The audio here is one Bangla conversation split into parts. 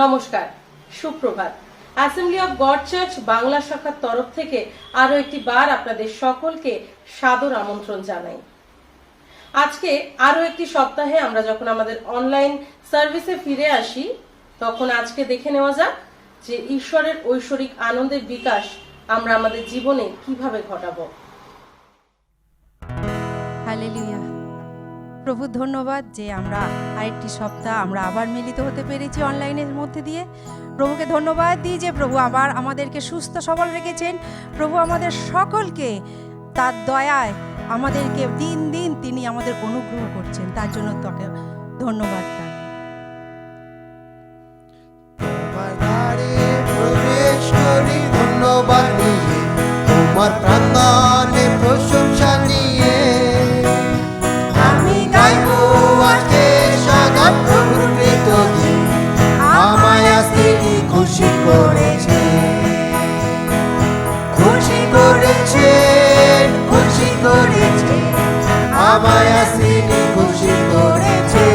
নমস্কার, সুপ্রভাত। Assembly of god church Bangla শাখার তরফ থেকে আরো একটি বার আপনাদের সকলকে সাদর আমন্ত্রণ জানাই। আজকে আরো একটি সপ্তাহে আমরা যখন আমাদের অনলাইন সার্ভিসে ফিরে আসি, তখন আজকে দেখে নেওয়া যাক যে ঈশ্বরের ঐশ্বরিক আনন্দের বিকাশ আমরা আমাদের জীবনে কিভাবে ঘটাবো। হালেলুয়া। প্রভু ধন্যবাদ যে আমরা আরেকটি সপ্তাহ আমরা আবার মিলিত হতে পেরেছি অনলাইনের মধ্যে দিয়ে। প্রভুকে ধন্যবাদ দিই যে প্রভু আবার আমাদেরকে সুস্থ সবল রেখেছেন। প্রভু আমাদের সকলকে তার দয়ায় আমাদেরকে দিন দিন তিনি আমাদের অনুগ্রহ করছেন, তার জন্য তাকে ধন্যবাদ জানাই। তোমার দ্বারে প্রবেশ করি ধন্যবাদ নিয়ে, তোমার প্রাঙ্গণে প্রশংসা নিয়ে আমি গাইবো আজকে সদা প্রভুর কৃতজ্ঞ। আমায় আজ তিনি খুশি করেছে, খুশি করেছেন, খুশি করেছে, আমায় আজ তিনি খুশি করেছে।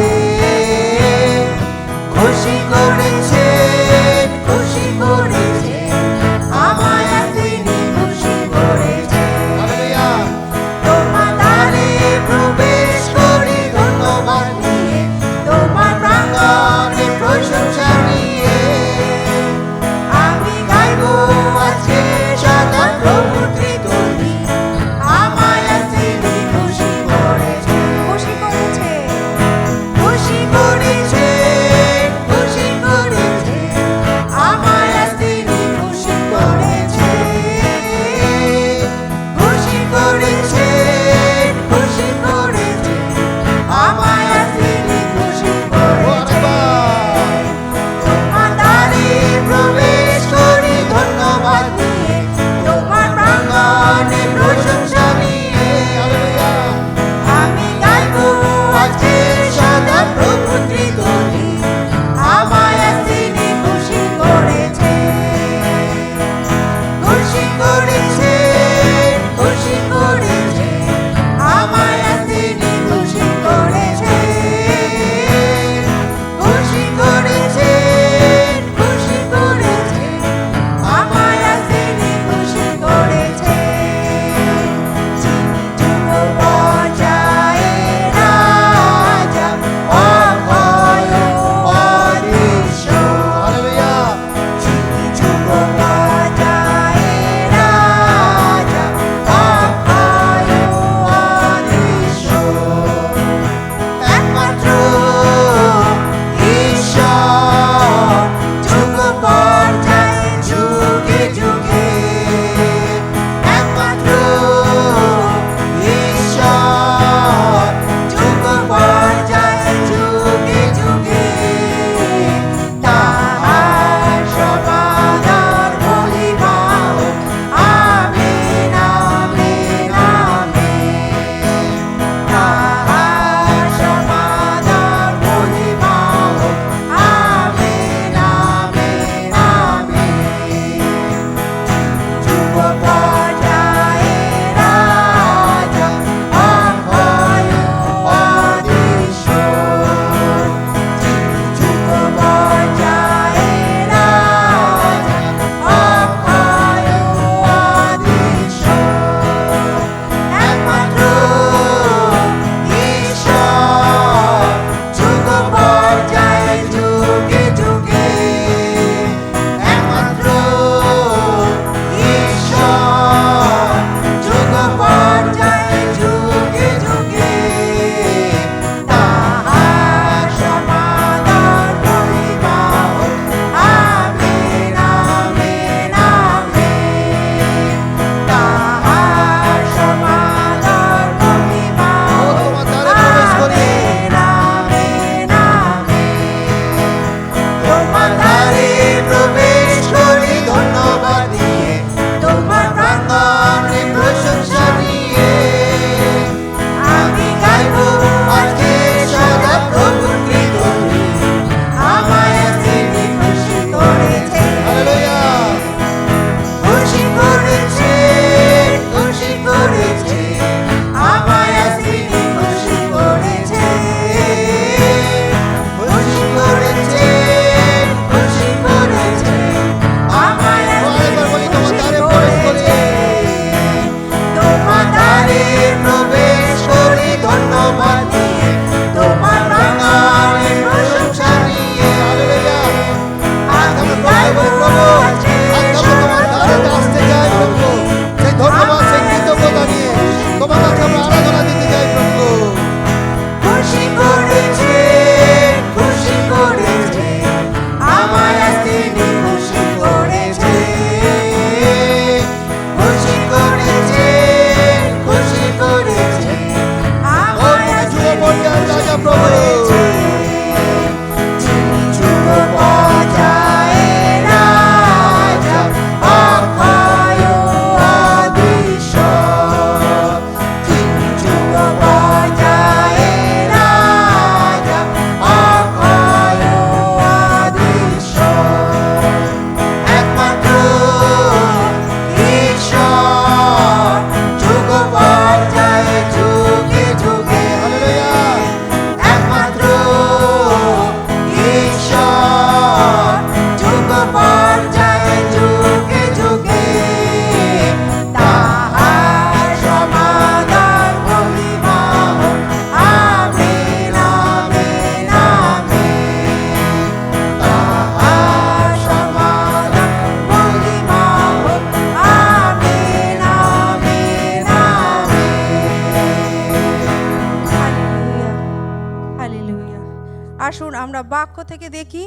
আসুন আমরা বাক্য থেকে দেখি।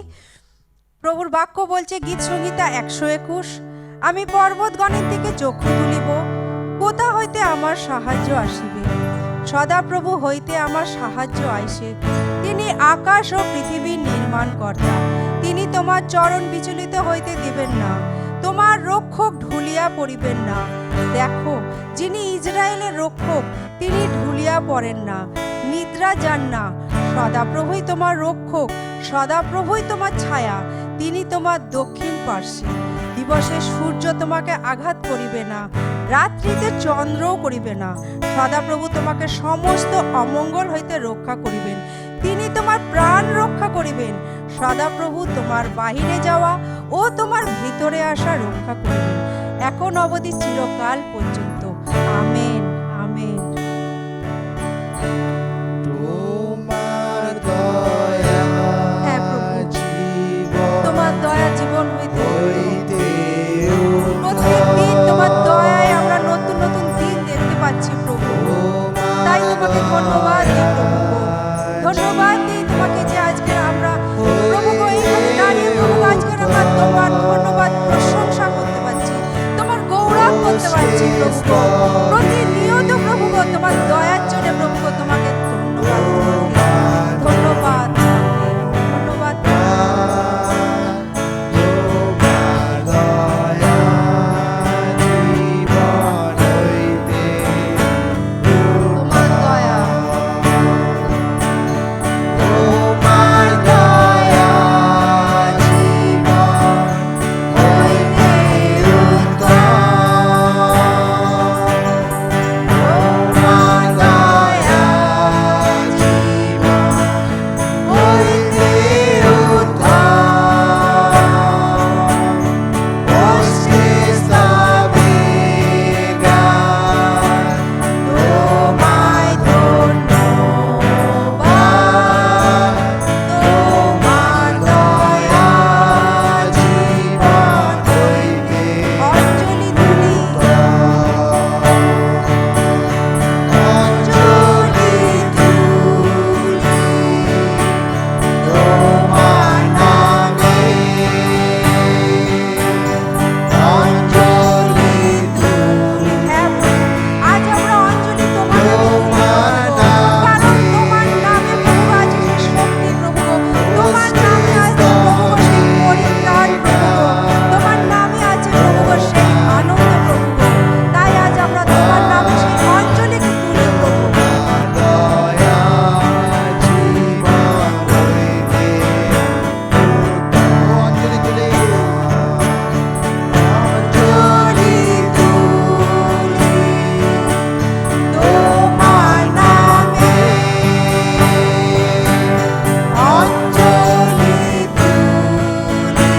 প্রভুর বাক্য বলছে গীত সংহিতা 121, আমি পর্বতগণের দিকে চক্ষু তুলিব, কোথা হইতে আমার সাহায্য আসিবে? সদাপ্রভু হইতে আমার সাহায্য আইসে। তিনি আকাশ ও পৃথিবীর নির্মাণকর্তা। তিনি তোমার চরণ বিচলিত হইতে দিবেন না, তোমার রক্ষক ঢুলিয়া পড়িবেন না। দেখো, যিনি ইসরায়েলের রক্ষক, তিনি ঢুলিয়া পড়েন না, নিদ্রা যান না। সদাপ্রভুই তোমার রক্ষক, সদাপ্রভুই তোমার ছায়া। তিনি তোমার দক্ষিণ পার্শ্বে। দিবসে সূর্য তোমাকে আঘাত করিবে না, রাত্রিতে চন্দ্রও করিবে না। সদাপ্রভু তোমাকে সমস্ত অমঙ্গল হইতে রক্ষা করিবেন। তিনি তোমার প্রাণ রক্ষা করিবেন। সদাপ্রভু তোমার বাহিরে যাওয়া ও তোমার ভিতরে আসা রক্ষা করিবেন, এখন অবধি চিরকাল পর্যন্ত। Amen, amen. তোমার দয়া হ্যাঁ প্রভু, জীবন তোমার দয়া জীবন হইতে হইতে প্রত্যেকদিন তোমার দয়ায় আমরা নতুন নতুন দিন দেখতে পাচ্ছি প্রভু। তাই তোমাকে ধন্যবাদ দিই প্রভু, ধন্যবাদ দিই তোমাকে যে আজকে আমরা প্রভু এইখানে দাঁড়িয়ে প্রভু আজকে আমরা তোমার ধন্যবাদ প্রশংসা করতে পারছি, তোমার গৌরব করতে পারছি প্রভু। প্রতিনিয়ত প্রভু তোমার দয়ার জন্য প্রভু তোমাকে ধন্যবাদ, ধন্যবাদ, ধন্যবাদ। তোমার দয়া জীবন হইতে তোমার দয়া, তোমার দয়া জীবন হইতে তোমার দয়া জীবন হইতে তোমায় ধন্যবাদ, তোমার দয়া জীবন হইতে অঞ্জলি তুলি, অঞ্জলি তুলি তোমার নামে, অঞ্জলি তুলি হ্যাঁ প্রভু, আজ আমরা অঞ্জলি তোমার নামে তোমার তুলি প্রভু। কারণ তোমার নামে প্রভু আছে সেই শক্তি প্রভু, তোমার নামে আছে প্রভু সেই পরিত্রাণ প্রভু, তোমার নামে আছে প্রভু সেই আনন্দ প্রভু। তাই আজ আমরা তোমার নামে সেই অঞ্জলিকে তুলি প্রভু। দয়া জীবন হইতে অঞ্জলি তুলি, অঞ্জলি তুলি তোমার নামে, অঞ্জলি তুলি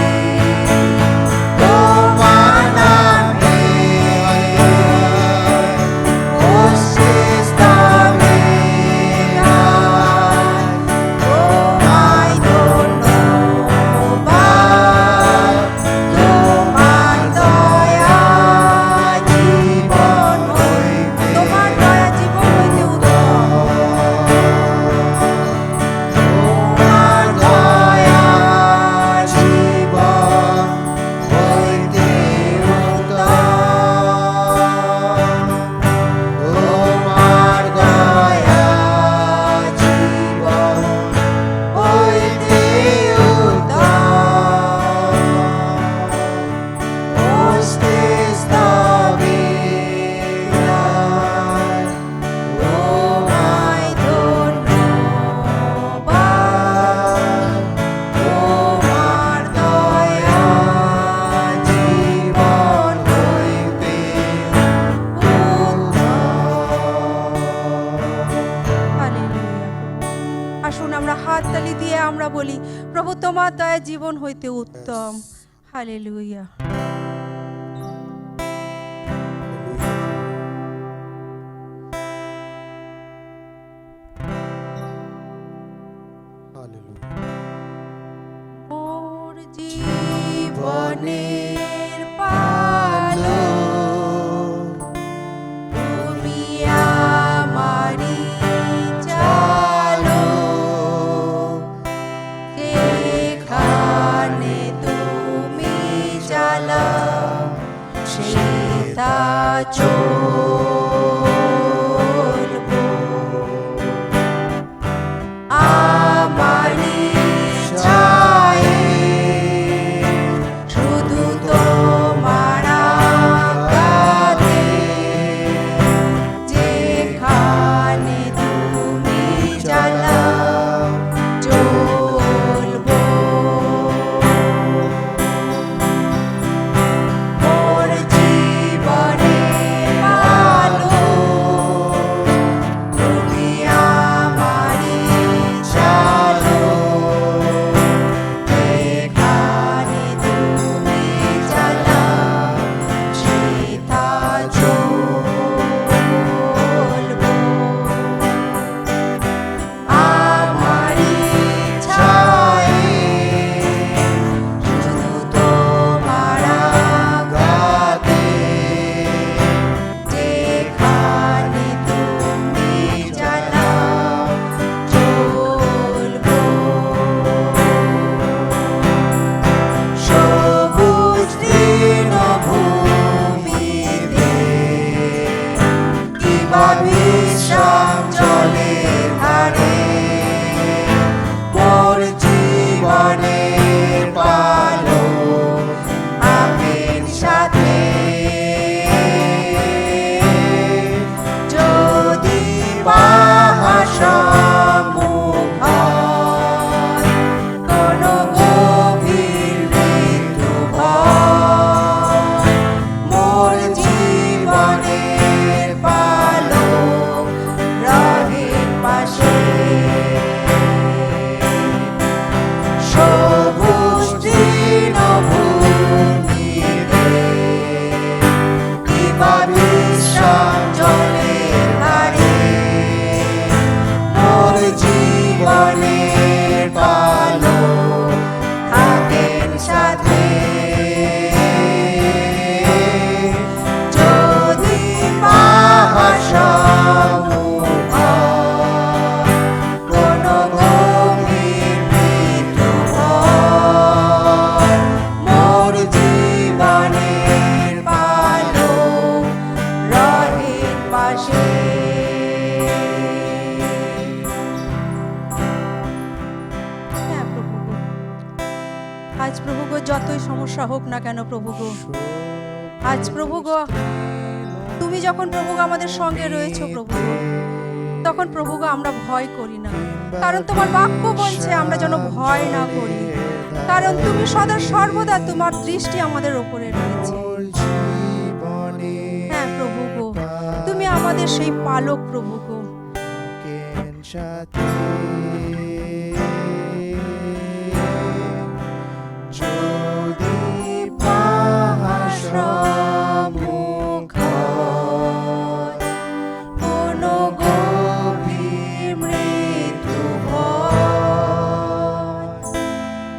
তোমার নামে, অশেষ দামে তোমায় ধন্যবাদ, তোমার দয়া জীবন হইতে তোমার দয়া জীবন হইতে উত্তম। তোমার দয়া জীবন হইতে তোমার দয়া জীবন হইতে অশেষ দামে তোমায় ধন্যবাদ, তোমার দয়া জীবন হইতে হালেলুয়া। আসুন আমরা হাততালি দিয়ে আমরা বলি প্রভু তোমার দয়া জীবন হইতে উত্তম। হালেলুয়া। মোর জীবনের পালো তুমি আমারি চালো, চলবো। আমার ইচ্ছায় শুধু তোমার আজ্ঞাতে, যেখানে তুমি চালাও চলবো। মোর জীবনে আলো তুমি আমারই চালো, যেখানে তুমি চালাও সেথা চলবো। আমার ইচ্ছায় শুধু তোমার আজ্ঞাতে, যেখানে তুমি চালাও চলবো। সবুজ তৃণভূমিতে কিংবা বিশ্রাম জলের ধারে, মোর জীবনের পালো আগের সাথে। যদি পাহাড়-সম্মুখ হয় কোনো গভীর মৃত্যু ভয়, মোর জীবনের পালো রাহের পাশে। সবুজ তৃণভূমিতে কিংবা বিশ্রাম জলের ধারে, মোর জীবনের পালো থাকেন সাথে। যদি পাহাড়-সম্মুখ হয় কোনো গভীর মৃত্যু ভয়, মোর জীবনের পালো রহের পাশে। হ্যাঁ প্রভু গো, আজ প্রভু গো যতই সমস্যা হোক না কেন প্রভু গো, আজ প্রভু গো তুমি যখন প্রভু গো আমাদের সঙ্গে রয়েছো প্রভু গো, তখন প্রভু গো আমরা ভয় করি না, কারণ তোমার বাক্য বলছে আমরা যেন ভয় না করি, কারণ তুমি সদা সর্বদা তোমার দৃষ্টি আমাদের ওপরে রয়েছে। হ্যাঁ প্রভু গো, তুমি আমাদের সেই পালক প্রভু গো। যদি পাহাড়-সম্মুখ হয় কোনো গভীর মৃত্যু ভয়,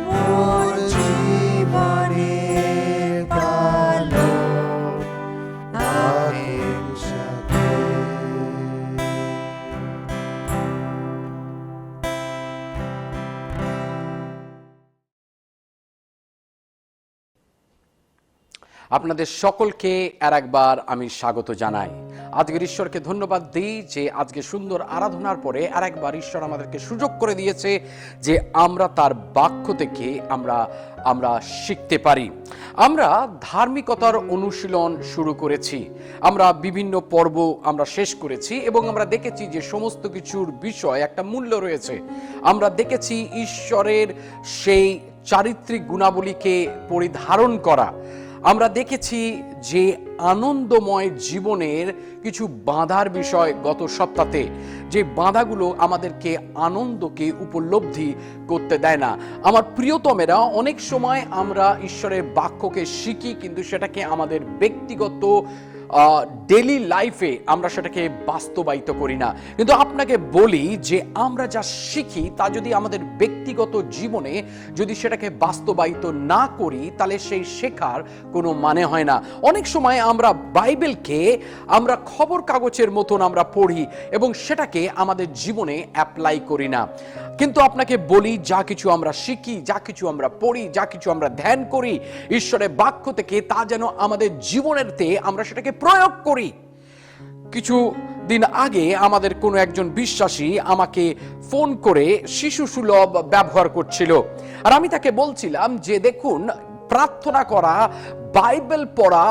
মোর জীবনের পালো আগের সাথে। আপনাদের সকলকে আর একবার আমি স্বাগত জানাই। আজকের ঈশ্বরকে ধন্যবাদ দিই যে আজকে সুন্দর আরাধনার পরে আর একবার ঈশ্বর আমাদেরকে সুযোগ করে দিয়েছে যে আমরা তার বাক্য থেকে আমরা শিখতে পারি। আমরা ধার্মিকতার অনুশীলন শুরু করেছি, আমরা বিভিন্ন পর্ব আমরা শেষ করেছি এবং আমরা দেখেছি যে সমস্ত কিছুর বিষয় একটা মূল্য রয়েছে। আমরা দেখেছি ঈশ্বরের সেই চারিত্রিক গুণাবলীকে পরিধারণ করা। আমরা দেখেছি যে আনন্দময় জীবনের কিছু বাধার বিষয় গত সপ্তাহে, যে বাধাগুলো আমাদেরকে আনন্দকে উপলব্ধি করতে দেয় না। আমার প্রিয়তমেরা, অনেক সময় আমরা ঈশ্বরের বাক্যকে শিখি কিন্তু সেটাকে আমাদের ব্যক্তিগত ডেইলি লাইফে আমরা সেটাকে বাস্তবায়িত করি না। কিন্তু আপনাকে বলি যে আমরা যা শিখি তা যদি আমাদের ব্যক্তিগত জীবনে যদি সেটাকে বাস্তবায়িত না করি তাহলে সেই শেখার কোনো মানে হয় না। অনেক সময় আমরা বাইবেলকে আমরা খবর কাগজের মতন আমরা পড়ি এবং সেটাকে আমাদের জীবনে অ্যাপ্লাই করি না। কিন্তু আপনাকে বলি, যা কিছু আমরা শিখি, যা কিছু আমরা পড়ি, যা কিছু আমরা ধ্যান করি ঈশ্বরের বাক্য থেকে, তা যেন আমাদের জীবনেরতে আমরা সেটাকে প্রয়োগ করি। কিছু দিন আগে আমাদের কোনো একজন বিশ্বাসী আমাকে ফোন করে শিশু সুলভ ব্যবহার করছিল, আর আমি তাকে বলছিলাম যে দেখুন, প্রার্থনা করা, বাইবেল পড়া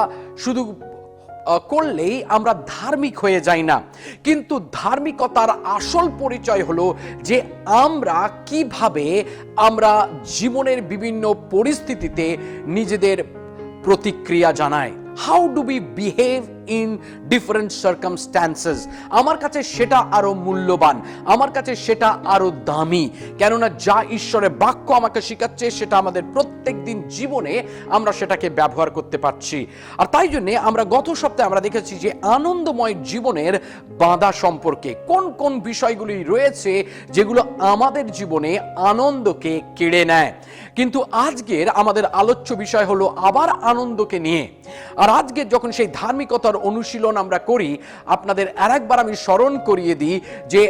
শুধু করলেই আমরা ধার্মিক হয়ে যাই না, কিন্তু ধার্মিকতার আসল পরিচয় হলো যে আমরা কিভাবে আমরা জীবনের বিভিন্ন পরিস্থিতিতে নিজেদের প্রতিক্রিয়া জানাই। How do we behave in different circumstances. আমার কাছে সেটা আরো মূল্যবান, আমার কাছে সেটা আরো দামি, কেননা যা ঈশ্বরের বাক্য আমাকে শেখাচ্ছে সেটা আমাদের প্রত্যেক দিন জীবনে আমরা সেটাকে ব্যবহার করতে পারছি। আর তাই জন্য আমরা গত সপ্তাহে আমরা দেখেছি যে আনন্দময় জীবনের বাধা সম্পর্কে কোন কোন বিষয়গুলি রয়েছে যেগুলো আমাদের জীবনে আনন্দকে কেড়ে নেয়। কিন্তু আজকের আমাদের আলোচ্য বিষয় হলো আবার আনন্দকে নিয়ে। আর আজকে যখন সেই ধার্মিকতার অনুশীলন আমরা করি, আপনাদের আরেকবার আমি স্মরণ করিয়ে দিই যে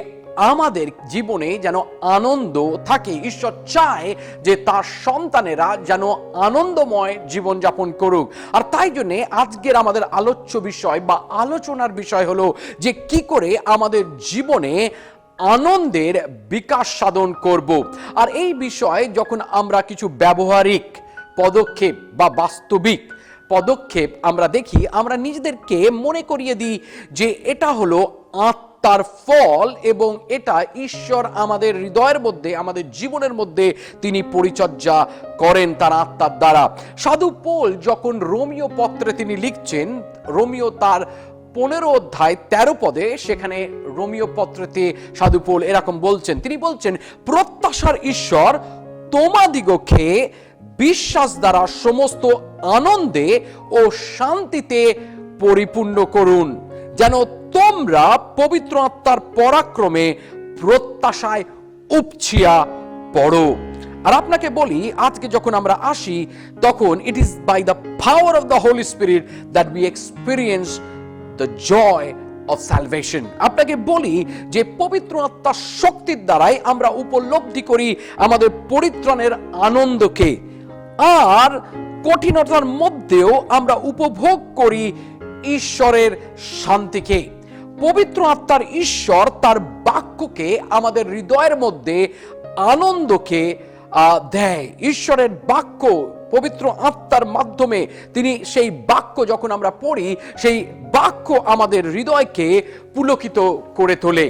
আমাদের জীবনে যেন আনন্দ থাকে। ঈশ্বর চায় যে তার সন্তানেরা যেন আনন্দময় জীবন যাপন করুক। আর তাই জন্যে আজকের আমাদের আলোচ্য বিষয় বা আলোচনার বিষয় হলো যে কি করে আমাদের জীবনে আনন্দের বিকাশ সাধন করব। আর এই বিষয়ে যখন আমরা কিছু ব্যবহারিক পদক্ষেপ বা বাস্তবিক পদক্ষেপ আমরা দেখি, আমরা নিজেদেরকে মনে করিয়ে দিই যে এটা হলো আত্মার ফল এবং এটা ঈশ্বর আমাদের হৃদয়ের মধ্যে, আমাদের জীবনের মধ্যে তিনি পরিচর্যা করেন তার আত্মার দ্বারা। সাধু পৌল যখন রোমীয় পত্রে তিনি লিখছেন, রোমীয় তার 15 অধ্যায় 13 পদে, সেখানে রোমীয় পত্রতে সাধু পৌল এরকম বলছেন, তিনি বলছেন, প্রত্যাশার ঈশ্বর তোমাদিগকে বিশ্বাস দ্বারা সমস্ত আনন্দে ও শান্তিতে পরিপূর্ণ করুন, যেন তোমরা পবিত্র আত্মার পরাক্রমে প্রত্যাশায় উপচিয়া পড়ো। আর আপনাকে বলি, আজকে যখন আমরা আসি তখন it is by the power of the holy spirit that we experience the joy of salvation. আপনাকে বলি যে পবিত্র আত্মার শক্তির দ্বারাই আমরা উপলব্ধি করি আমাদের পরিত্রাণের আনন্দকে, আর কঠিনতার মধ্যেও আমরা উপভোগ করি ঈশ্বরের শান্তিকে। পবিত্র আত্মার ঈশ্বর তার বাক্যকে আমাদের হৃদয়ের মধ্যে আনন্দকে দেয়। ঈশ্বরের বাক্য পবিত্র আত্মার মাধ্যমে তিনি সেই বাক্য যখন আমরা পড়ি, সেই বাক্য আমাদের হৃদয়কে পুলকিত করে তোলে।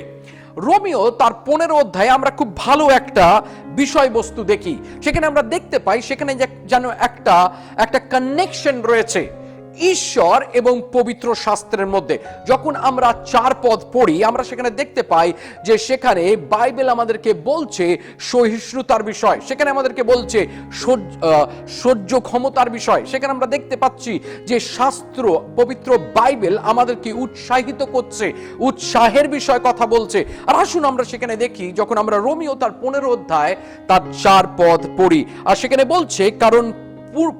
রোমীয় তার 15 অধ্যায়ে আমরা খুব ভালো একটা বিষয়বস্তু দেখি, সেখানে আমরা দেখতে পাই সেখানে যেন একটা কানেকশন রয়েছে ঈশ্বর এবং পবিত্র শাস্ত্রের মধ্যে। যখন আমরা 4 পদ পড়ি, আমরা সেখানে দেখতে পাই যে সেখানে বাইবেল আমাদেরকে বলছে সহিষ্ণুতার বিষয়, সেখানে আমাদেরকে বলছে সহ্য ক্ষমতার বিষয়, সেখানে আমরা দেখতে পাচ্ছি যে শাস্ত্র, পবিত্র বাইবেল আমাদেরকে উৎসাহিত করছে, উৎসাহের বিষয় কথা বলছে। আর আসুন আমরা সেখানে দেখি, যখন আমরা রোমীয় তার 15 অধ্যায় তার 4 পদ পড়ি, আর সেখানে বলছে, কারণ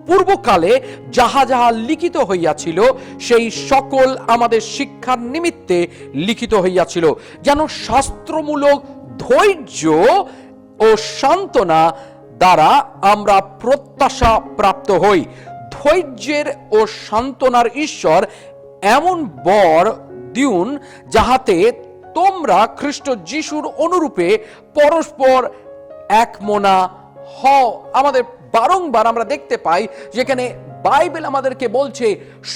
পূর্বকালে যাহা যাহা লিখিত হইয়াছিল সেই সকল আমাদের শিক্ষার নিমিত্তে লিখিত হইয়াছিল, যেন শাস্ত্রমূলক ধৈর্য ও সান্ত্বনা দ্বারা আমরা প্রত্যাশা প্রাপ্ত হই। ধৈর্যের ও সান্ত্বনার ঈশ্বর এমন বর দিউন যাহাতে তোমরা খ্রিস্ট যিশুর অনুরূপে পরস্পর একমনা হও। আমাদের বারংবার আমরা দেখতে পাই যেখানে বাইবেল আমাদেরকে বলছে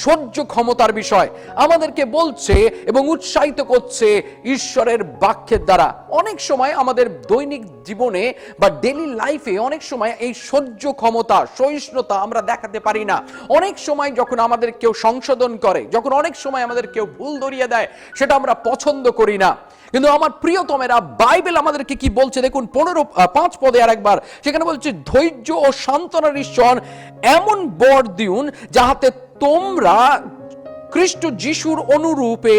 সহ্য ক্ষমতার বিষয়, আমাদেরকে বলছে এবং উৎসাহিত করছে ঈশ্বরের বাক্যের দ্বারা। অনেক সময় আমাদের দৈনিক জীবনে বা ডেইলি লাইফে অনেক সময় এই সহ্য ক্ষমতা, সহিষ্ণুতা আমরা দেখাতে পারি না। অনেক সময় যখন আমাদের কেউ সংশোধন করে, যখন অনেক সময় আমাদের কেউ ভুল ধরিয়ে দেয়, সেটা আমরা পছন্দ করি না। কিন্তু আমার প্রিয়তমেরা, বাইবেল আমাদেরকে কি বলছে দেখুন, 5 পদে আর একবার সেখানে বলছে, ধৈর্য ও সান্ত্বনার ঈশ্বর এমন বর দিউন যাহাতে তোমরা খ্রিস্ট যিশুর অনুরূপে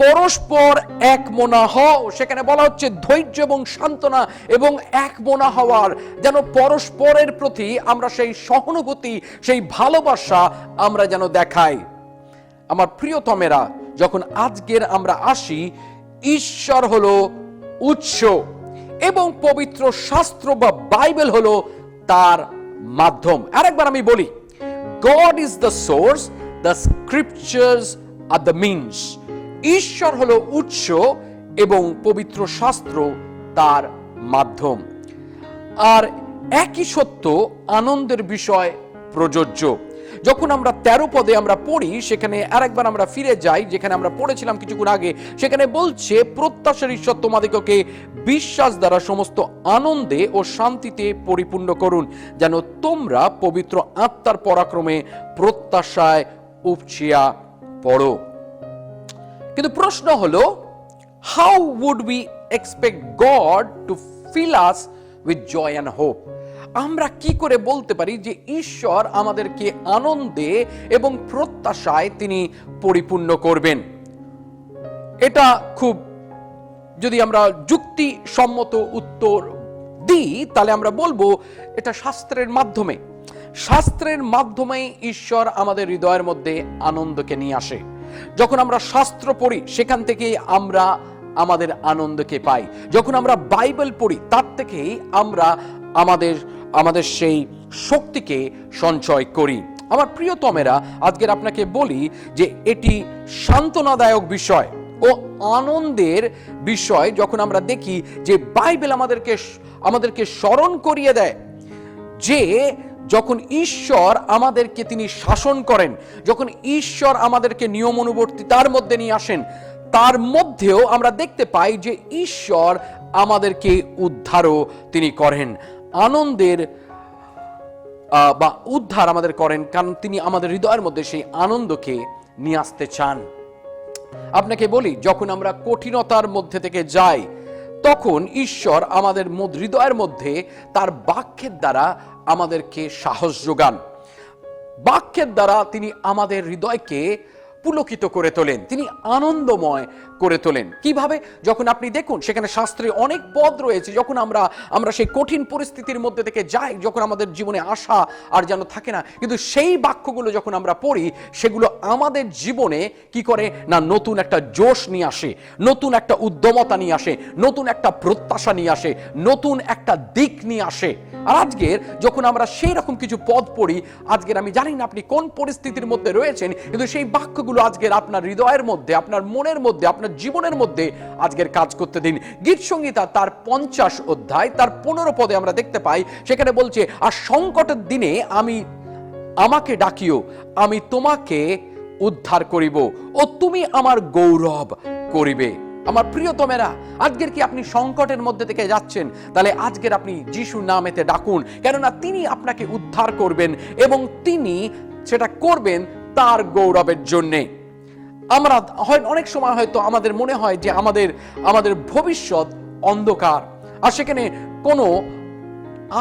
পরস্পর একমনা হও। সেখানে বলা হচ্ছে ধৈর্য এবং সান্ত্বনা এবং একমনা হওয়ার, যেন পরস্পরের প্রতি আমরা সেই সহানুভূতি, সেই ভালোবাসা আমরা যেন দেখাই। আমার প্রিয়তমেরা, যখন আজকের আমরা আসি, ঈশ্বর হলো উৎস, এবং পবিত্র শাস্ত্র বা বাইবেল হলো তার মাধ্যম। আরেকবার আমি বলি, God is the source, the scriptures are the means. ঈশ্বর হলো উৎস এবং পবিত্র শাস্ত্র তার মাধ্যম। আর একই সত্য আনন্দের বিষয় প্রযোজ্য। যখন আমরা 13 পদে আমরা পড়ি, সেখানে আরেকবার আমরা ফিরে যাই, যেখানে আমরা পড়েছিলাম কিছুক্ষণ আগে। সেখানে বলছে, প্রত্যাশার ঈশ্বর তোমাদিগকে বিশ্বাস দ্বারা সমস্ত আনন্দে ও শান্তিতে পরিপূর্ণ করুন, যেন তোমরা পবিত্র আত্মার পরাক্রমে প্রত্যাশায় উপচিয়া পড়ো। কিন্তু প্রশ্ন হলো, how would we expect God to fill us with joy and hope? আমরা কি করে বলতে পারি যে ঈশ্বর আমাদেরকে আনন্দে এবং প্রত্যাশায় তিনি পরিপূর্ণ করবেন? এটা খুব, যদি আমরা যুক্তিসম্মত উত্তর দিই, তাহলে আমরা বলবো এটা শাস্ত্রের মাধ্যমে। শাস্ত্রের মাধ্যমেই ঈশ্বর আমাদের হৃদয়ের মধ্যে আনন্দকে নিয়ে আসে। যখন আমরা শাস্ত্র পড়ি, সেখান থেকেই আমরা আমাদের আনন্দকে পাই। যখন আমরা বাইবেল পড়ি, তার থেকেই আমরা আমাদের সেই শক্তিকে সঞ্চয় করি। আমার প্রিয়তমেরা, আজকের আপনাকে বলি যে এটি সান্ত্বনাদায়ক বিষয় ও আনন্দের বিষয় যখন আমরা দেখি যে বাইবেল আমাদেরকে স্মরণ করিয়ে দেয় যে যখন ঈশ্বর আমাদেরকে তিনি শাসন করেন, যখন ঈশ্বর আমাদেরকে নিয়ম অনুবর্তিতার মধ্যে নিয়ে আসেন, তার মধ্যেও আমরা দেখতে পাই যে ঈশ্বর আমাদেরকে উদ্ধারও তিনি করেন। আনন্দের বা উদ্ধার আমাদের করেন, কারণ তিনি আমাদের হৃদয়ের মধ্যে সেই আনন্দকে নিয়ে আসতে চান। আপনাকে বলি, যখন আমরা কঠিনতার মধ্যে থেকে যাই, তখন ঈশ্বর আমাদের হৃদয়ের মধ্যে তার বাক্যের দ্বারা আমাদেরকে সাহস যোগান। বাক্যের দ্বারা তিনি আমাদের হৃদয়কে পুলকিত করে তোলেন, তিনি আনন্দময় করে তোলেন। কিভাবে? যখন আপনি দেখুন, সেখানে শাস্ত্রে অনেক পদ রয়েছে। যখন আমরা সেই কঠিন পরিস্থিতির মধ্যে থেকে যাই, যখন আমাদের জীবনে আশা আর যেন থাকে না, কিন্তু সেই বাক্যগুলো যখন আমরা পড়ি, সেগুলো আমাদের জীবনে কি করে না, নতুন একটা জোশ নিয়ে আসে, নতুন একটা উদ্যমতা নিয়ে আসে, নতুন একটা প্রত্যাশা নিয়ে আসে, নতুন একটা দিক নিয়ে আসে। আর আজকের যখন আমরা সেই রকম কিছু পদ পড়ি, আজকের আমি জানি না আপনি কোন পরিস্থিতির মধ্যে রয়েছেন, কিন্তু সেই বাক্যগুলো আজকের আপনার হৃদয়ের মধ্যে, আপনার মনের মধ্যে, আপনার জীবনের মধ্যে আজকের কাজ করতে দিন। গীত সংহিতা তার 50 অধ্যায় তার 15 পদে আমরা দেখতে পাই, সেখানে বলছে, আর সংকটের দিনে আমাকে ডাকিও, আমি তোমাকে উদ্ধার করিব, ও তুমি আমার গৌরব করিবে। আমার প্রিয়তমেরা, আজকের কি আপনি সংকটের মধ্যে থেকে যাচ্ছেন? তাহলে আজকের আপনি যিশুর নামেতে ডাকুন, কেননা তিনি আপনাকে উদ্ধার করবেন এবং তিনি সেটা করবেন তার গৌরবের জন্যে। আমরা অনেক সময় হয়তো আমাদের মনে হয় যে আমাদের ভবিষ্যৎ অন্ধকার, আর সেখানে কোনো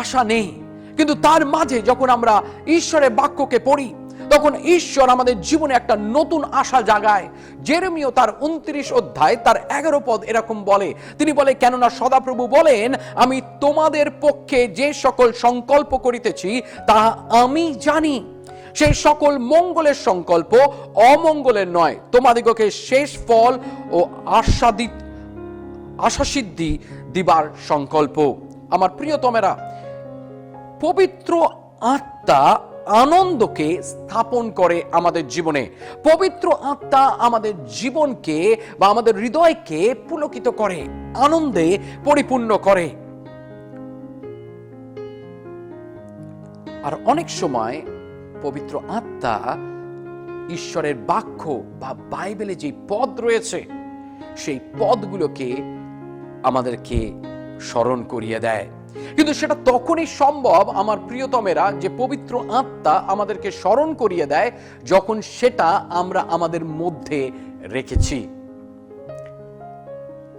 আশা নেই। কিন্তু তার মাঝে যখন আমরা ঈশ্বরের বাক্যকে পড়ি, তখন ঈশ্বর আমাদের জীবনে একটা নতুন আশা জাগায়। জেরেমীয় তার 29 অধ্যায় তার 11 পদ এরকম বলে, তিনি বলে, কেননা সদাপ্রভু বলেন, আমি তোমাদের পক্ষে যে সকল সংকল্প করিতেছি তাহা আমি জানি, সেই সকল মঙ্গলের সংকল্প, অমঙ্গলের নয়, তোমাদিগকে শেষ ফল ও আশাসিদ্ধি দিবার সংকল্প। আমার প্রিয়তমেরা, পবিত্র আত্মা আনন্দকে স্থাপন করে আমাদের জীবনে। পবিত্র আত্মা আমাদের জীবনকে বা আমাদের হৃদয়কে পুলকিত করে, আনন্দে পরিপূর্ণ করে। আর অনেক সময় পবিত্র আত্মা ঈশ্বরের বাক্য বা বাইবেলে যে পদ রয়েছে, সেই পদগুলোকে আমাদেরকে স্মরণ করিয়ে দেয়। কিন্তু সেটা তখনই সম্ভব, আমার প্রিয়তমেরা, যে পবিত্র আত্মা আমাদেরকে স্মরণ করিয়ে দেয় যখন সেটা আমরা আমাদের মধ্যে রেখেছি।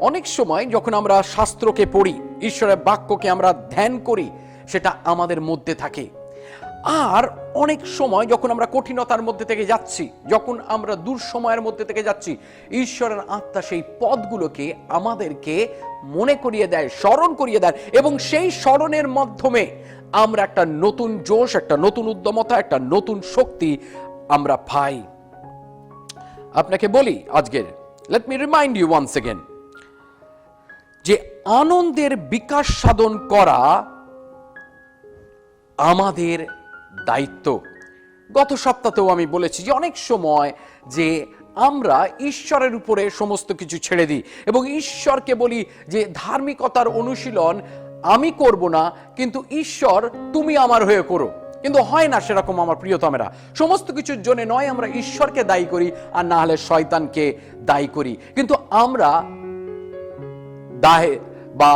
অনেক সময় যখন আমরা শাস্ত্রকে পড়ি, ঈশ্বরের বাক্যকে আমরা ধ্যান করি, সেটা আমাদের মধ্যে থাকে। আর অনেক সময় যখন আমরা কঠিনতার মধ্যে থেকে যাচ্ছি, যখন আমরা দুঃসময়ের মধ্যে থেকে যাচ্ছি, ঈশ্বরের আত্মা সেই পদগুলোকে আমাদেরকে মনে করিয়ে দেয়, স্মরণ করিয়ে দেয়, এবং সেই স্মরণের মাধ্যমে আমরা একটা নতুন জোশ, একটা নতুন উদ্যমতা, একটা নতুন শক্তি আমরা পাই। আপনাকে বলি আজকের, let me remind you once again, যে আনন্দের বিকাশ সাধন করা আমাদের দায়িত্ব। গত সপ্তাহেও আমি বলেছি যে অনেক সময় যে আমরা ঈশ্বরের উপরে সমস্ত কিছু ছেড়ে দিই এবং ঈশ্বরকে বলি যে ধার্মিকতার অনুশীলন আমি করব না, কিন্তু ঈশ্বর তুমি আমার হয়ে করো। কিন্তু হয় না সেরকম আমার প্রিয়তমেরা। সমস্ত কিছুর জন্য নয় আমরা ঈশ্বরকে দায়ী করি, আর না হলে শয়তানকে দায়ী করি, কিন্তু আমরা দায়ে বা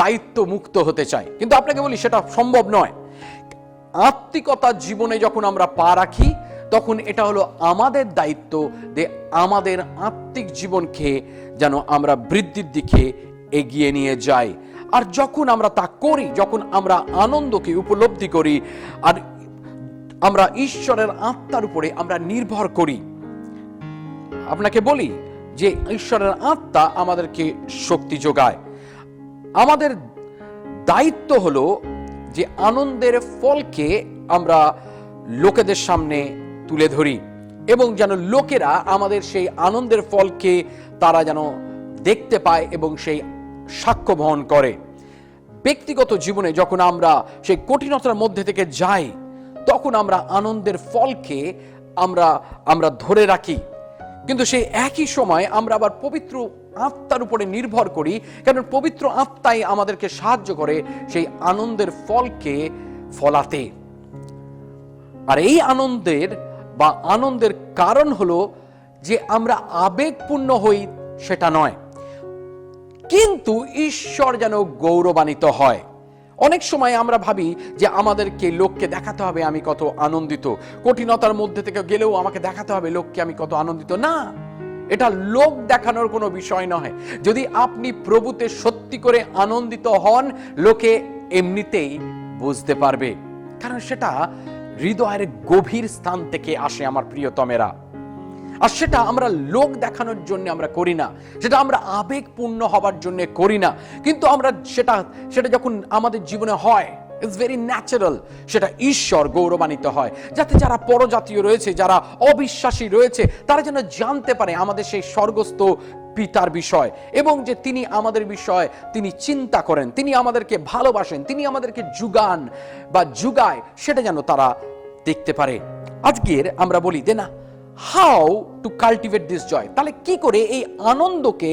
দায়িত্ব মুক্ত হতে চাই। কিন্তু আপনাকে বলি সেটা সম্ভব নয়। আত্মিকতার জীবনে যখন আমরা পা রাখি তখন এটা হলো আমাদের দায়িত্ব যে আমাদের আত্মিক জীবনকে যেন আমরা বৃদ্ধির দিকে এগিয়ে নিয়ে যাই। আর যখন আমরা তা করি, যখন আমরা আনন্দকে উপলব্ধি করি আর আমরা ঈশ্বরের আত্মার উপরে আমরা নির্ভর করি, আপনাকে বলি যে ঈশ্বরের আত্মা আমাদেরকে শক্তি যোগায়। আমাদের দায়িত্ব হলো যে আনন্দের ফলকে আমরা লোকেদের সামনে তুলে ধরি এবং যেন লোকেরা আমাদের সেই আনন্দের ফলকে তারা যেন দেখতে পায় এবং সেই সাক্ষ্য বহন করে। ব্যক্তিগত জীবনে যখন আমরা সেই কঠিনতার মধ্যে থেকে যাই তখন আমরা আনন্দের ফলকে আমরা ধরে রাখি, কিন্তু সেই একই সময় আমরা আবার পবিত্র আত্মার উপরে নির্ভর করি, কারণ পবিত্র আত্মাই আমাদেরকে সাহায্য করে সেই আনন্দের ফলকে ফলাতে। আর এই আনন্দের কারণ হলো যে আমরা আবেগপূর্ণ হই সেটা নয়, কিন্তু ঈশ্বর যেন গৌরবান্বিত হয়। অনেক সময় আমরা ভাবি যে আমাদেরকে লোককে দেখাতে হবে আমি কত আনন্দিত, কঠিনতার মধ্যে থেকে গেলেও আমাকে দেখাতে হবে লোককে আমি কত আনন্দিত। না, এটা লোক দেখানোর কোনো বিষয় নয়। যদি আপনি প্রভুতে সত্যি করে আনন্দিত হন, লোকে এমনিতেই বুঝতে পারবে, কারণ সেটা হৃদয়ের গভীর স্থান থেকে আসে আমার প্রিয়তমেরা। আর সেটা আমরা লোক দেখানোর জন্য আমরা করি না, সেটা আমরা আবেগপূর্ণ হবার জন্য করি না, কিন্তু আমরা সেটা যখন আমাদের জীবনে হয়, ইটস ভেরি ন্যাচারাল, সেটা ঈশ্বর গৌরবান্বিত হয়, যাতে যারা পরজাতীয় রয়েছে, যারা অবিশ্বাসী রয়েছে, তারা যেন জানতে পারে আমাদের সেই স্বর্গস্থ পিতার বিষয় এবং যে তিনি আমাদের বিষয় তিনি চিন্তা করেন, তিনি আমাদেরকে ভালোবাসেন, তিনি আমাদেরকে যুগায়, সেটা যেন তারা দেখতে পারে। আজকের আমরা বলি যে না, হাউ টু কাল্টিভেট দিস জয়, তাহলে কি করে এই আনন্দকে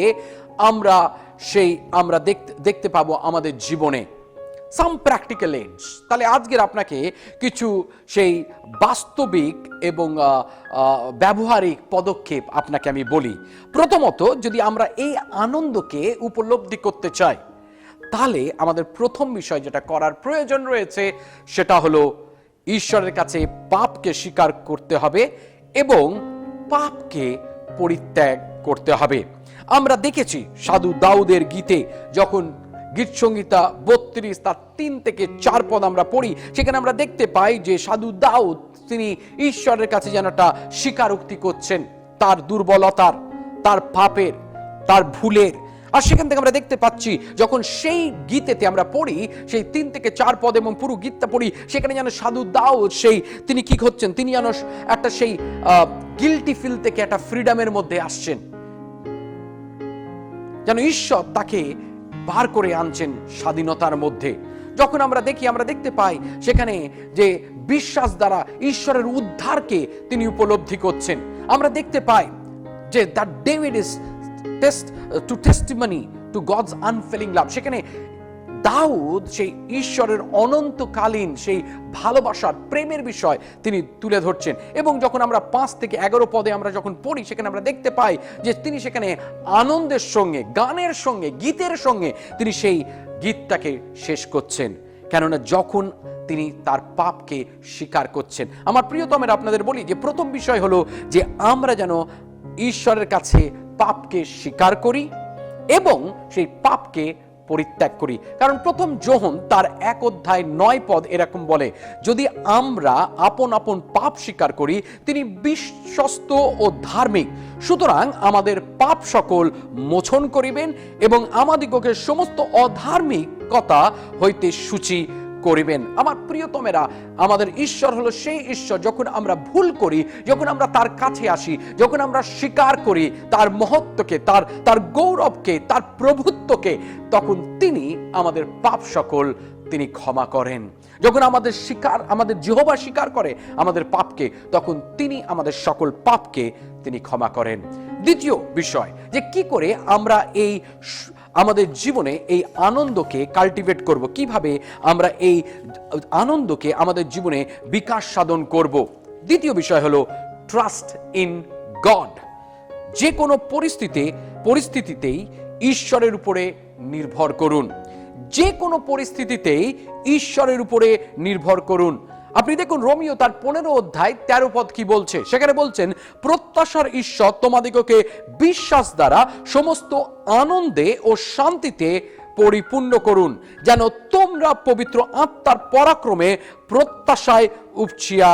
আমরা দেখতে পাবো আমাদের জীবনে। সাম প্র্যাকটিক্যাল এইডস। তাহলে আজকের আপনাকে কিছু সেই বাস্তবিক এবং ব্যবহারিক পদক্ষেপ আপনাকে আমি বলি। প্রথমত, যদি আমরা এই আনন্দকে উপলব্ধি করতে চাই তাহলে আমাদের প্রথম বিষয় যেটা করার প্রয়োজন রয়েছে সেটা হলো ঈশ্বরের কাছে পাপকে স্বীকার করতে হবে এবং পাপকে পরিত্যাগ করতে হবে। আমরা দেখেছি সাধু দাউদের গীতে, যখন গীত সংহিতা 32 তার 3 থেকে 4 পদ আমরা পড়ি, সেখানে আমরা দেখতে পাই যে সাধু দাউদ তিনি ঈশ্বরের কাছে যেন একটা স্বীকারোক্তি করছেন তার দুর্বলতার, তার পাপের, তার ভুলের। আর সেখান থেকে আমরা দেখতে পাচ্ছি যখন সেই গীতেতে আমরা পড়ি, সেই 3 থেকে 4 পদ এবং পুরো গীতটা পড়ি, সেখানে যেন সাধু দাউদ তিনি কি করছেন, তিনি যেন একটা সেই গিল্টি ফিল থেকে একটা ফ্রিডমের মধ্যে আসছেন, যেন ঈশ্বর তাকে বার করে আনছেন স্বাধীনতার মধ্যে। যখন আমরা দেখতে পাই সেখানে যে বিশ্বাস দ্বারা ঈশ্বরের উদ্ধারকে তিনি উপলব্ধি করছেন। আমরা দেখতে পাই যে that David is testimony to God's unfailing love। সেখানে দাউদ সেই ঈশ্বরের অনন্তকালীন সেই ভালোবাসার প্রেমের বিষয় তিনি তুলে ধরছেন। এবং যখন আমরা 5 থেকে 11 পদে আমরা যখন পড়ি, সেখানে আমরা দেখতে পাই যে তিনি সেখানে আনন্দের সঙ্গে, গানের সঙ্গে, গীতের সঙ্গে তিনি সেই গীতটাকে শেষ করছেন, কেননা যখন তিনি তার পাপকে স্বীকার করছেন। আমার প্রিয়তমের আপনাদের বলি যে প্রথম বিষয় হলো যে আমরা যেন ঈশ্বরের কাছে পাপকে স্বীকার করি এবং সেই পাপকে পরিত্যাগ করি। কারণ প্রথম যোহন তার 1 অধ্যায় 9 পদ এরকম বলে, যদি আমরা আপন আপন পাপ স্বীকার করি তিনি বিশ্বস্ত ও ধার্মিক, সুতরাং আমাদের পাপ সকল মোচন করিবেন এবং আমাদিগকে সমস্ত অধার্মিকতা হইতে সূচি করিবেন। আমার প্রিয়তমেরা, আমাদের ঈশ্বর হলো সেই ঈশ্বর, যখন আমরা ভুল করি, যখন আমরা তার কাছে আসি, যখন আমরা স্বীকার করি তার মহত্বকে, তার গৌরবকে, তার প্রভুত্বকে, তখন তিনি আমাদের পাপ সকল তিনি ক্ষমা করেন। যখন আমাদের জিহ্বা স্বীকার করে আমাদের পাপকে, তখন তিনি আমাদের সকল পাপকে তিনি ক্ষমা করেন। দ্বিতীয় বিষয়, যে কি করে আমরা এই আমাদের জীবনে এই আনন্দকে কাল্টিভেট করব, কিভাবে আমরা এই আনন্দকে আমাদের জীবনে বিকাশ সাধন করব। দ্বিতীয় বিষয় হলো ট্রাস্ট ইন গড। যে কোনো পরিস্থিতিতেই ঈশ্বরের উপরে নির্ভর করুন। যে কোনো পরিস্থিতিতেই ঈশ্বরের উপরে নির্ভর করুন। আপনি দেখুন রোমিও তার 15 অধ্যায় 13 পদ কি বলছে। সেখানে বলছেন, প্রত্যাশার ঈশ্বর তোমাদিগকে বিশ্বাস দ্বারা সমস্ত আনন্দে ও শান্তিতে পরিপূর্ণ করুন, যেন তোমরা পবিত্র আত্মার পরাক্রমে প্রত্যাশায় উপচিয়া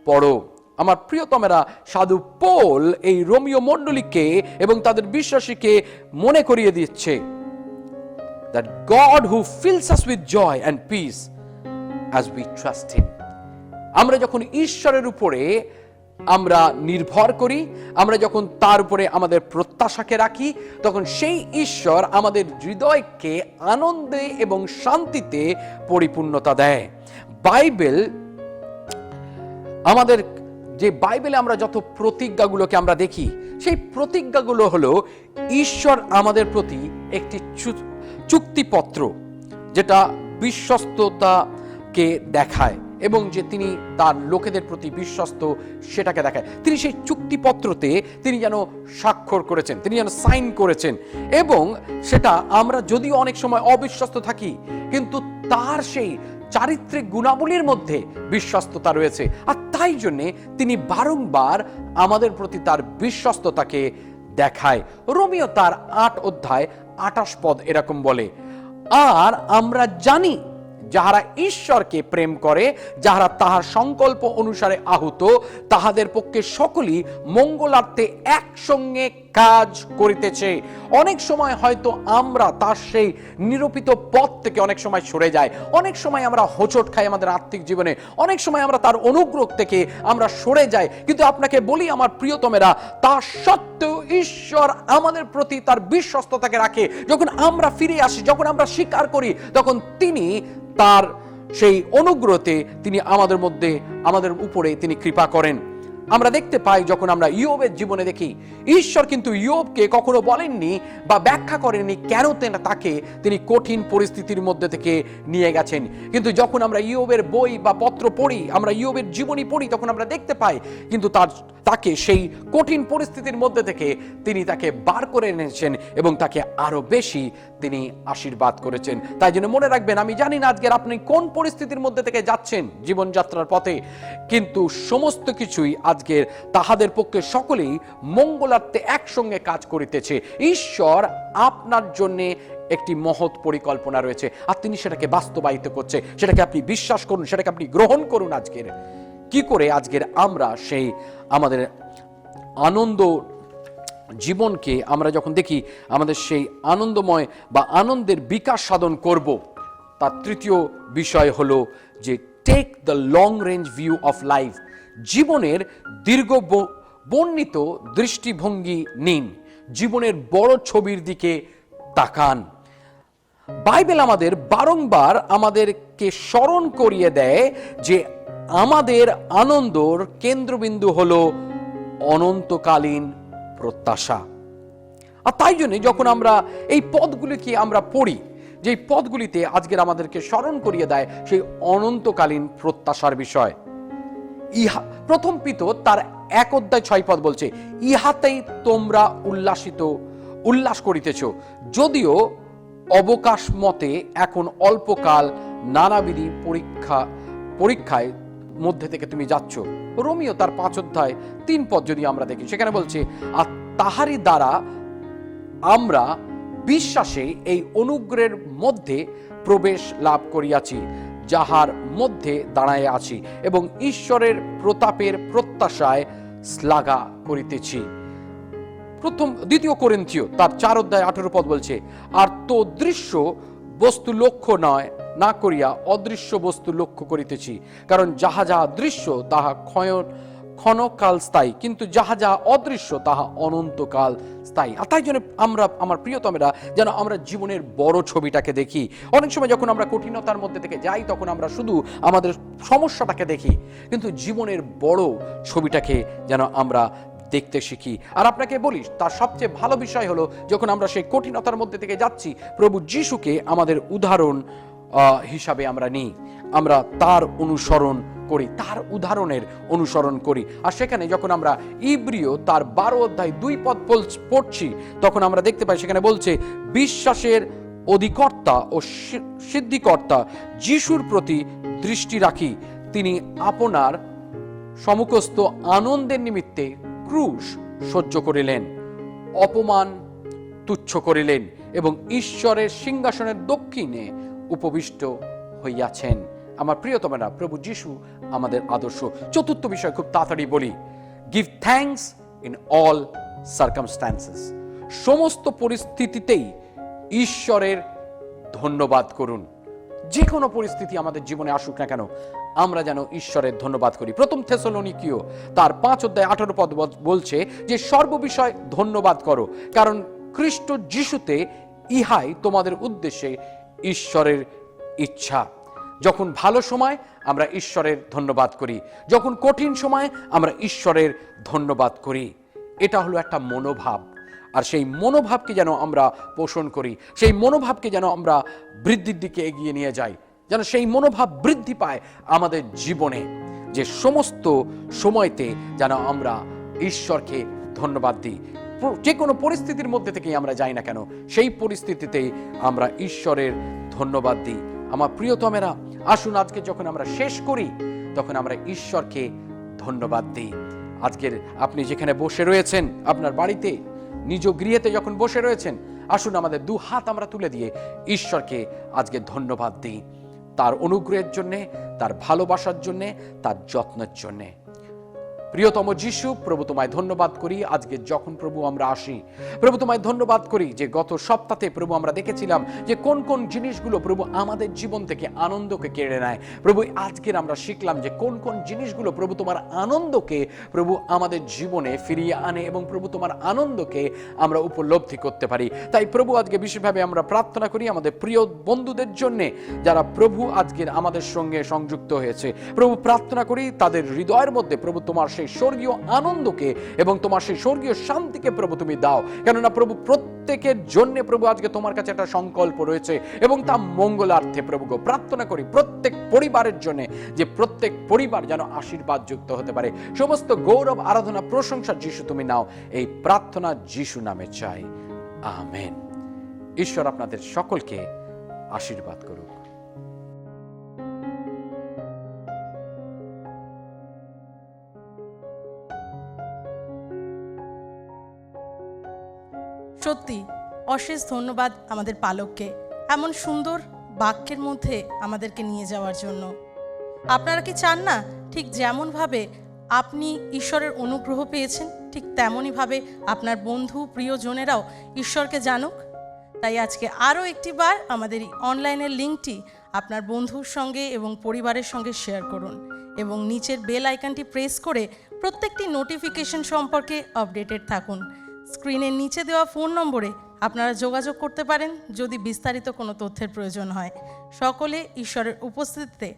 পড়ো। আমার প্রিয়তমেরা, সাধু পৌল এই রোমিও মণ্ডলীকে এবং তাদের বিশ্বাসীকে মনে করিয়ে দিচ্ছে that God who fills us with joy and peace as we trust him. আমরা যখন ঈশ্বরের উপরে আমরা নির্ভর করি, আমরা যখন তার উপরে আমাদের প্রত্যাশাকে রাখি, তখন সেই ঈশ্বর আমাদের হৃদয়কে আনন্দে এবং শান্তিতে পরিপূর্ণতা দেয়। বাইবেলে আমরা যত প্রতিজ্ঞাগুলোকে আমরা দেখি, সেই প্রতিজ্ঞাগুলো হলো ঈশ্বর আমাদের প্রতি একটি চুক্তিপত্র, যেটা বিশ্বস্ততাকে দেখায় এবং যে তিনি তার লোকেদের প্রতি বিশ্বস্ত সেটাকে দেখায়। তিনি সেই চুক্তিপত্রতে তিনি যেন স্বাক্ষর করেছেন, তিনি যেন সাইন করেছেন, এবং সেটা আমরা যদিও অনেক সময় অবিশ্বস্ত থাকি, কিন্তু তার সেই চারিত্রিক গুণাবলীর মধ্যে বিশ্বস্ততা রয়েছে। আর তাই জন্যে তিনি বারংবার আমাদের প্রতি তার বিশ্বস্ততাকে দেখায়। রোমিও তার 8 অধ্যায় 28 পদ এরকম বলে, আর আমরা জানি যাহারা ঈশ্বরকে প্রেম করে, যাহারা তাহার সংকল্প অনুসারে আহুত, তাহাদের পক্ষে সকলই মঙ্গলার্থে একসঙ্গে কাজ করিতেছে। অনেক সময় হয়তো আমরা তার সেই নিরূপিত পথ থেকে অনেক সময় সরে যাই, অনেক সময় আমরা হোঁচট খাই আমাদের আত্মিক জীবনে, অনেক সময় আমরা তার অনুগ্রহ থেকে আমরা সরে যাই। কিন্তু আপনাকে বলি আমার প্রিয়তমেরা, তা সত্ত্বেও ঈশ্বর আমাদের প্রতি তার বিশ্বস্ততাকে রাখে। যখন আমরা ফিরে আসি, যখন আমরা স্বীকার করি, তখন তিনি তার সেই অনুগ্রহতে তিনি আমাদের উপরে তিনি কৃপা করেন। আমরা দেখতে পাই যখন আমরা ইয়োবের জীবনে দেখি, ঈশ্বর কিন্তু ইয়োবকে কখনো বলেননি বা ব্যাখ্যা করেননি কেন তাকে তিনি কঠিন পরিস্থিতির মধ্যে থেকে নিয়ে গেছেন। কিন্তু যখন আমরা ইয়োবের বই বা পত্র পড়ি, আমরা ইয়োবের জীবনী পড়ি, তখন আমরা দেখতে পাই কিন্তু তাকে সেই কঠিন পরিস্থিতির মধ্যে থেকে তিনি তাকে বার করে এনেছেন এবং তাকে আরো বেশি তিনি আশীর্বাদ করেছেন। তাই জন্য মনে রাখবেন, আমি জানি না আজকের আপনি কোন পরিস্থিতির মধ্যে থেকে যাচ্ছেন জীবনযাত্রার পথে, কিন্তু সমস্ত কিছুই আজকের তাহাদের পক্ষে সকলেই মঙ্গলার্থে একসঙ্গে কাজ করিতেছে। ঈশ্বর আপনার জন্য একটি মহৎ পরিকল্পনা রয়েছে, আর তিনি সেটাকে বাস্তবায়িত করছে। সেটাকে আপনি বিশ্বাস করুন, সেটাকে আপনি গ্রহণ করুন। আজকের কি করে আজকের আমরা সেই আমাদের আনন্দ জীবনকে আমরা যখন দেখি, আমাদের সেই আনন্দময় বা আনন্দের বিকাশ সাধন করব, তার তৃতীয় বিষয় হলো যে take the long range view of life. জীবনের দীর্ঘ বর্ণিত দৃষ্টিভঙ্গি নিন, জীবনের বড় ছবির দিকে তাকান। বাইবেল আমাদের বারংবার আমাদেরকে স্মরণ করিয়ে দেয় যে আমাদের আনন্দর কেন্দ্রবিন্দু হলো অনন্তকালীন প্রত্যাশা। আর তাই জন্য যখন আমরা এই পদগুলিকে আমরা পড়ি, যে পদগুলিতে আজকের আমাদেরকে স্মরণ করিয়ে দেয় সেই অনন্তকালীন প্রত্যাশার বিষয়। প্রথম পিতর তার 1 অধ্যায় 6 পদ বলছে, ইহাতেই তোমরা উল্লাস করিতেছ, যদিও অবকাশ মতে এখন অল্পকাল নানাবিধি পরীক্ষায় মধ্যে থেকে তুমি যাচ্ছ। রোমিও তার 5 অধ্যায় 3 পদ যদি আমরা দেখি, সেখানে বলছে, আর তাহারই দ্বারা আমরা বিশ্বাসে এই অনুগ্রহের মধ্যে প্রবেশ লাভ করিয়াছি, যাহার মধ্যে দাঁড়ায় আছি এবং ঈশ্বরের প্রতাপের প্রত্যাশায় শ্লাঘা করিতেছি। দ্বিতীয় করিন্থীয় তার 4 অধ্যায় 18 পদ বলছে, আর তো দৃশ্য বস্তু লক্ষ্য নয়, না করিয়া অদৃশ্য বস্তু লক্ষ্য করিতেছি, কারণ যাহা যাহা দৃশ্য তাহা ক্ষণকাল স্থায়ী, কিন্তু যাহা যাহা অদৃশ্য তাহা অনন্তকাল স্থায়ী। আর তাই জন্য আমরা, আমার প্রিয়তমেরা, যেন আমরা জীবনের বড় ছবিটাকে দেখি। অনেক সময় যখন আমরা কঠিনতার মধ্যে থেকে যাই, তখন আমরা শুধু আমাদের সমস্যাটাকে দেখি, কিন্তু জীবনের বড় ছবিটাকে যেন আমরা দেখতে শিখি। আর আপনাকে বলি, তার সবচেয়ে ভালো বিষয় হলো, যখন আমরা সেই কঠিনতার মধ্যে থেকে যাচ্ছি, প্রভু যিশুকে আমাদের উদাহরণ হিসাবে আমরা নিই, আমরা তার অনুসরণ করি, তার উদাহরণের অনুসরণ করি। আর সেখানে যখন আমরা ইব্রিয় তার 12 অধ্যায় 2 পদ পড়ছি, তখন আমরা দেখতে পাই সেখানে বলছে, বিশ্বাসের অধিকর্তা ও সিদ্ধিকর্তা যিশুর প্রতি দৃষ্টি রাখি, তিনি আপনার সমুখস্থ আনন্দের নিমিত্তে ক্রুশ সহ্য করিলেন, অপমান তুচ্ছ করিলেন এবং ঈশ্বরের সিংহাসনের দক্ষিণে উপবিষ্ট হইয়াছেন। আমার প্রিয়তমেরা, প্রভু যিশু আমাদের আদর্শ। চতুর্থ বিষয় খুব তাড়াতাড়ি বলি, give thanks in all circumstances. সমস্ত পরিস্থিতিতেই ঈশ্বরের ধন্যবাদ করুন। যে কোনো পরিস্থিতি আমাদের জীবনে আসুক না কেন, আমরা যেন ঈশ্বরের ধন্যবাদ করি। প্রথম থেসলোনিকীয় তার 5 অধ্যায় 18 পদ বলছে যে সর্ববিষয় ধন্যবাদ করো, কারণ খ্রিস্ট যিশুতে ইহাই তোমাদের উদ্দেশ্যে ঈশ্বরের ইচ্ছা। যখন ভালো সময় আমরা ঈশ্বরের ধন্যবাদ করি, যখন কঠিন সময় আমরা ঈশ্বরের ধন্যবাদ করি। এটা হলো একটা মনোভাব। আর সেই মনোভাবকে যেন আমরা পোষণ করি, সেই মনোভাবকে যেন আমরা বৃদ্ধির দিকে এগিয়ে নিয়ে যাই, যেন সেই মনোভাব বৃদ্ধি পায় আমাদের জীবনে, যে সমস্ত সময়তে যেন আমরা ঈশ্বরকে ধন্যবাদ দিই। যে কোনো পরিস্থিতির মধ্যে থেকেই আমরা যাই না কেন, সেই পরিস্থিতিতেই আমরা ঈশ্বরের ধন্যবাদ দিই। আমার প্রিয়তমেরা, আসুন আজকে যখন আমরা শেষ করি, তখন আমরা ঈশ্বরকে ধন্যবাদ দিই। আজকের আপনি যেখানে বসে রয়েছেন, আপনার বাড়িতে, নিজ গৃহেতে যখন বসে রয়েছেন, আসুন আমাদের 2 হাত আমরা তুলে দিয়ে ঈশ্বরকে আজকে ধন্যবাদ দিই, তার অনুগ্রহের জন্যে, তার ভালোবাসার জন্যে, তার যত্নের জন্যে। প্রিয়তম যিশু, প্রভু তোমায় ধন্যবাদ করি আজকে যখন প্রভু আমরা আসি। প্রভু তোমায় ধন্যবাদ করি যে গত সপ্তাহে প্রভু আমরা দেখেছিলাম যে কোন কোন জিনিসগুলো প্রভু আমাদের জীবন থেকে আনন্দকে কেড়ে নেয়। প্রভু আজকের আমরা শিখলাম যে কোন কোন জিনিসগুলো প্রভু তোমার আনন্দকে প্রভু আমাদের জীবনে ফিরিয়ে আনে এবং প্রভু তোমার আনন্দকে আমরা উপলব্ধি করতে পারি। তাই প্রভু আজকে বিশেষভাবে আমরা প্রার্থনা করি আমাদের প্রিয় বন্ধুদের জন্যে, যারা প্রভু আজকের আমাদের সঙ্গে সংযুক্ত হয়েছে। প্রভু প্রার্থনা করি তাদের হৃদয়ের মধ্যে প্রভু তোমার সেই স্বর্গীয় আনন্দকে এবং তোমার সেই স্বর্গীয় শান্তিকে প্রভু তুমি দাও। কেননা প্রভু প্রত্যেকের জন্য প্রভু আজকে তোমার কাছে একটা সংকল্প রয়েছে এবং তা মঙ্গলার্থে। প্রভু গো, প্রার্থনা করি প্রত্যেক পরিবারের জন্য, যে প্রত্যেক পরিবার যেন আশীর্বাদ যুক্ত হতে পারে। সমস্ত গৌরব, আরাধনা, প্রশংসা যিশু তুমি নাও। এই প্রার্থনা যিশু নামে চাই, আমেন। ঈশ্বর আপনাদের সকলকে আশীর্বাদ করুক। সত্যি অশেষ ধন্যবাদ আমাদের পালককে এমন সুন্দর বাক্যের মধ্যে আমাদেরকে নিয়ে যাওয়ার জন্য। আপনারা কি চান না ঠিক যেমনভাবে আপনি ঈশ্বরের অনুগ্রহ পেয়েছেন, ঠিক তেমনইভাবে আপনার বন্ধু প্রিয়জনেরাও ঈশ্বরকে জানুক? তাই আজকে আরও একটি বার আমাদের এই অনলাইনের লিঙ্কটি আপনার বন্ধুর সঙ্গে এবং পরিবারের সঙ্গে শেয়ার করুন এবং নিচের বেল আইকনটি প্রেস করে প্রত্যেকটি নোটিফিকেশন সম্পর্কে আপডেটেড থাকুন। স্ক্রিনের নিচে দেওয়া ফোন নম্বরে আপনারা যোগাযোগ করতে পারেন যদি বিস্তারিত কোনো তথ্যের প্রয়োজন হয়। সকলে ঈশ্বরের উপস্থিতিতে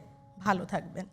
ভালো থাকবেন।